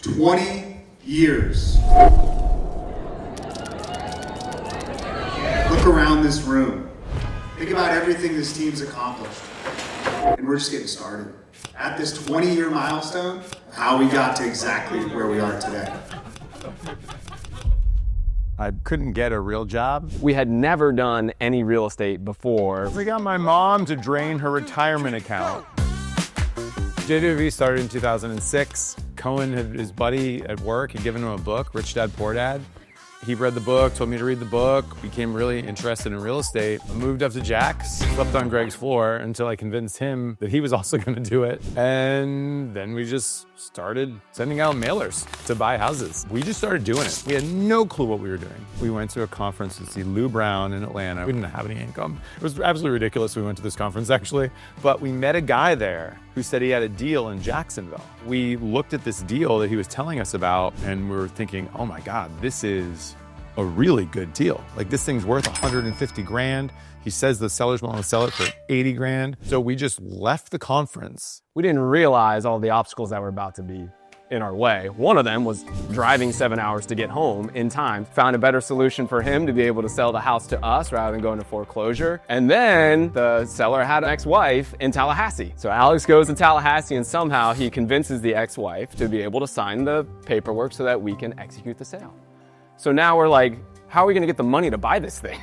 20 years. Look around this room. Think about everything this team's accomplished. And we're just getting started. At this 20-year milestone, of how we got to exactly where we are today. I couldn't get a real job. We had never done any real estate before. We got my mom to drain her retirement account. JWB started in 2006. Cohen, his buddy at work, had given him a book, Rich Dad, Poor Dad. He read the book, told me to read the book, became really interested in real estate. I moved up to Jack's, slept on Greg's floor until I convinced him that he was also gonna do it. And then we just started sending out mailers to buy houses. We just started doing it. We had no clue what we were doing. We went to a conference to see Lou Brown in Atlanta. We didn't have any income. It was absolutely ridiculous we went to this conference actually, but we met a guy there who said he had a deal in Jacksonville. We looked at this deal that he was telling us about and we were thinking, oh my God, this is a really good deal. Like this thing's worth 150 grand. He says the sellers want to sell it for 80 grand. So we just left the conference. We didn't realize all the obstacles that were about to be in our way. One of them was driving 7 hours to get home in time. Found a better solution for him to be able to sell the house to us rather than going to foreclosure. And then the seller had an ex-wife in Tallahassee. So Alex goes to Tallahassee and somehow he convinces the ex-wife to be able to sign the paperwork so that we can execute the sale. So now we're like, how are we gonna get the money to buy this thing?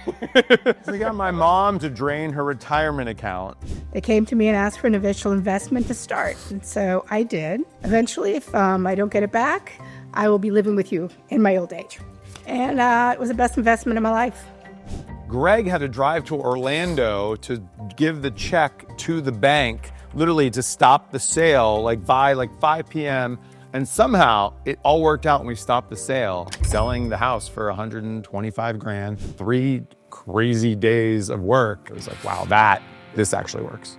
We got my mom to drain her retirement account. They came to me and asked for an initial investment to start. And so I did. Eventually, if I don't get it back, I will be living with you in my old age. And it was the best investment of my life. Greg had to drive to Orlando to give the check to the bank, literally to stop the sale, by 5 p.m. And somehow it all worked out when we stopped the sale, selling the house for 125 grand, 3 crazy days of work. It was like, wow, this actually works.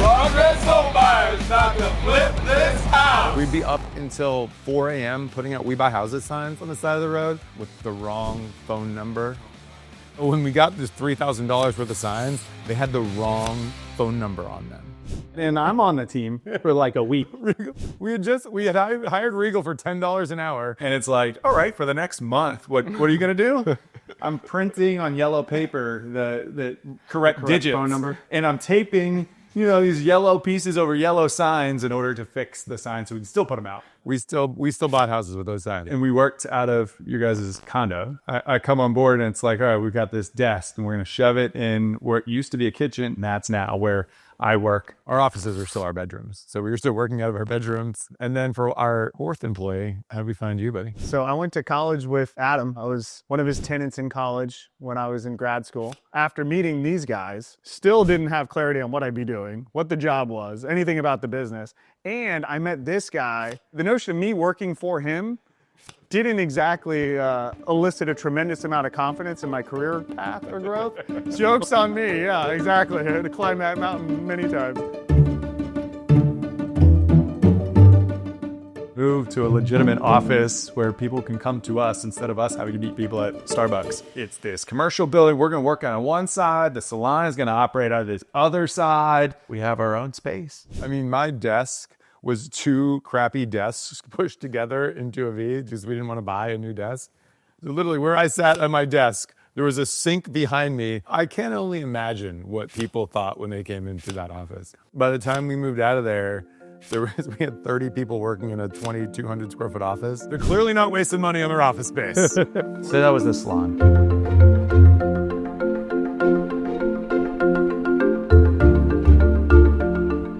Progress home buyers about to flip this house. We'd be up until 4 a.m. putting out We Buy Houses signs on the side of the road with the wrong phone number. When we got this $3,000 worth of signs, they had the wrong phone number on them. And I'm on the team for like a week. We had hired Regal for $10 an hour. And it's like, all right, for the next month, what are you gonna do? I'm printing on yellow paper the correct digits. Phone number. And I'm taping, these yellow pieces over yellow signs in order to fix the signs so we can still put them out. We still bought houses with those signs. And we worked out of your guys' condo. I come on board and it's like, all right, we've got this desk and we're gonna shove it in where it used to be a kitchen. And that's now where I work. Our offices are still our bedrooms. So we were still working out of our bedrooms. And then for our 4th employee, how did we find you, buddy? So I went to college with Adam. I was one of his tenants in college when I was in grad school. After meeting these guys, still didn't have clarity on what I'd be doing, what the job was, anything about the business. And I met this guy. The notion of me working for him didn't exactly elicit a tremendous amount of confidence in my career path or growth. Joke's on me, yeah, exactly. I had to climb that mountain many times. Move to a legitimate office where people can come to us instead of us having to meet people at Starbucks. It's this commercial building. We're gonna work on one side. The salon is gonna operate out of this other side. We have our own space. I mean, my desk was 2 crappy desks pushed together into a V because we didn't want to buy a new desk. So literally where I sat at my desk, there was a sink behind me. I can only imagine what people thought when they came into that office. By the time we moved out of there, we had 30 people working in a 2,200 square foot office. They're clearly not wasting money on their office space. So that was the salon.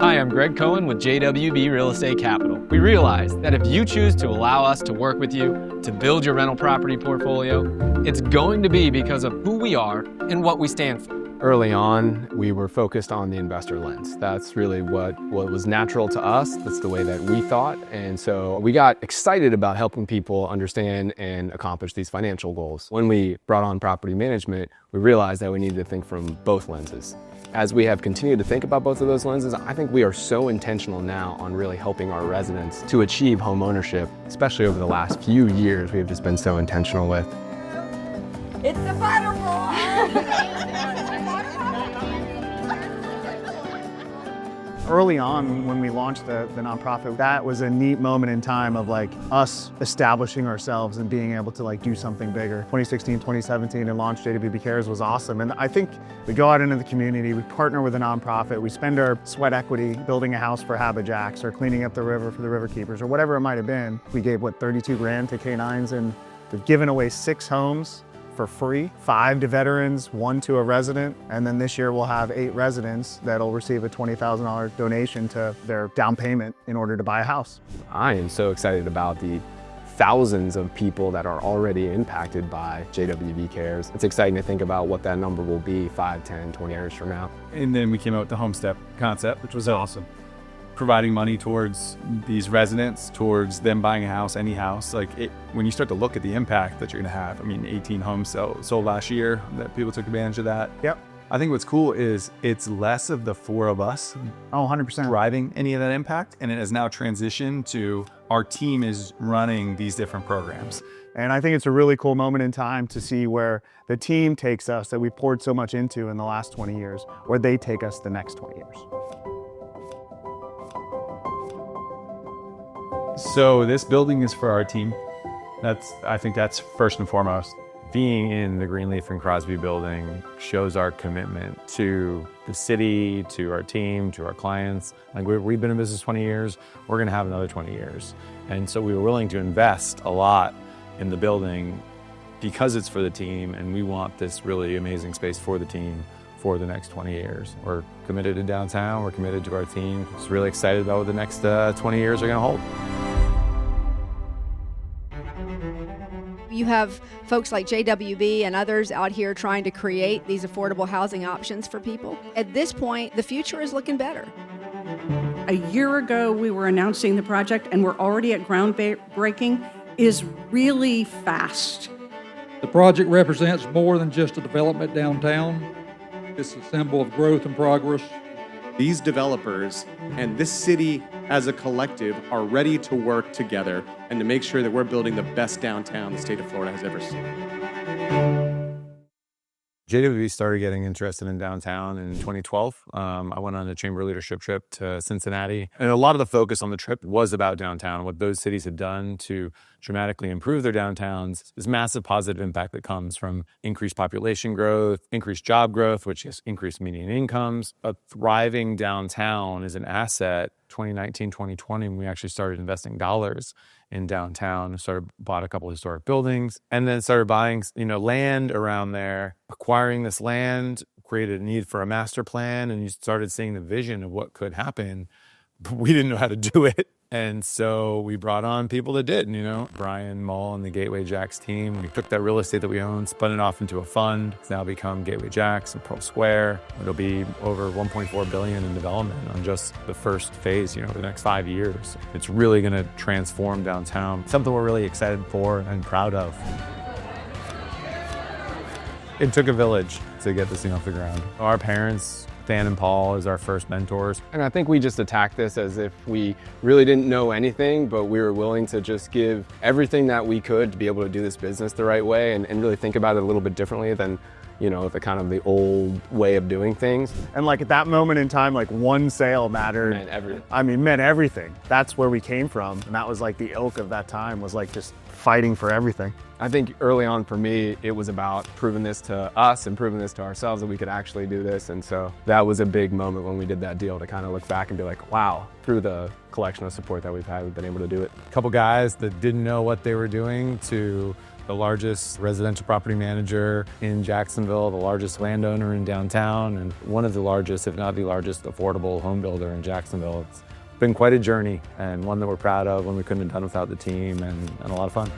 Hi, I'm Greg Cohen with JWB Real Estate Capital. We realize that if you choose to allow us to work with you to build your rental property portfolio, it's going to be because of who we are and what we stand for. Early on, we were focused on the investor lens. That's really what was natural to us. That's the way that we thought. And so we got excited about helping people understand and accomplish these financial goals. When we brought on property management, we realized that we needed to think from both lenses. As we have continued to think about both of those lenses, I think we are so intentional now on really helping our residents to achieve home ownership, especially over the last few years. We have just been so intentional with. It's the butterfly! early on when we launched the nonprofit, that was a neat moment in time of like us establishing ourselves and being able to like do something bigger. 2016, 2017 and launched JWB Cares was awesome. And I think we go out into the community, we partner with a nonprofit, we spend our sweat equity building a house for Jacks or cleaning up the river for the river keepers or whatever it might have been. We gave, what, 32 grand to K9s, and we've given away 6 homes for free, 5 to veterans, 1 to a resident, and then this year we'll have 8 residents that'll receive a $20,000 donation to their down payment in order to buy a house. I am so excited about the thousands of people that are already impacted by JWB Cares. It's exciting to think about what that number will be 5, 10, 20 years from now. And then we came out with the home step concept, which was awesome. Providing money towards these residents, towards them buying a house, any house. Like when you start to look at the impact that you're gonna have, I mean, 18 homes sold last year that people took advantage of that. Yep. I think what's cool is it's less of the 4 of us 100%. driving any of that impact, and it has now transitioned to our team is running these different programs. And I think it's a really cool moment in time to see where the team takes us that we poured so much into in the last 20 years, where they take us the next 20 years. So this building is for our team. I think that's first and foremost. Being in the Greenleaf and Crosby building shows our commitment to the city, to our team, to our clients. Like we've been in business 20 years, we're gonna have another 20 years. And so we were willing to invest a lot in the building because it's for the team, and we want this really amazing space for the team for the next 20 years. We're committed to downtown, we're committed to our team. Just really excited about what the next 20 years are gonna hold. You have folks like JWB and others out here trying to create these affordable housing options for people. At this point, the future is looking better. A year ago, we were announcing the project, and we're already at groundbreaking is really fast. The project represents more than just a development downtown. It's a symbol of growth and progress. These developers and this city as a collective are ready to work together and to make sure that we're building the best downtown the state of Florida has ever seen. JWB started getting interested in downtown in 2012. I went on a chamber leadership trip to Cincinnati, and a lot of the focus on the trip was about downtown, what those cities had done to dramatically improve their downtowns. This massive positive impact that comes from increased population growth, increased job growth, which is increased median incomes. A thriving downtown is an asset. 2019, 2020, when we actually started investing dollars in downtown, bought a couple of historic buildings, and then started buying, land around there. Acquiring this land created a need for a master plan, and you started seeing the vision of what could happen, but we didn't know how to do it. And so we brought on people that did, Brian Mull and the Gateway Jacks team. We took that real estate that we owned, spun it off into a fund. It's now become Gateway Jacks and Pearl Square. It'll be over $1.4 billion in development on just the first phase, over the next 5 years. It's really gonna transform downtown. Something we're really excited for and proud of. It took a village to get this thing off the ground. Our parents, Dan and Paul, is our first mentors. And I think we just attacked this as if we really didn't know anything, but we were willing to just give everything that we could to be able to do this business the right way and really think about it a little bit differently than, the kind of the old way of doing things. And like at that moment in time, like one sale mattered. Meant everything. Meant everything. That's where we came from. And that was like the ilk of that time, was like just fighting for everything. I think early on for me, it was about proving this to us and proving this to ourselves that we could actually do this. And so that was a big moment when we did that deal, to kind of look back and be like, wow, through the collection of support that we've had, we've been able to do it. A couple guys that didn't know what they were doing to the largest residential property manager in Jacksonville, the largest landowner in downtown, and one of the largest, if not the largest, affordable home builder in Jacksonville. It's been quite a journey, and one that we're proud of, one we couldn't have done without the team, and a lot of fun.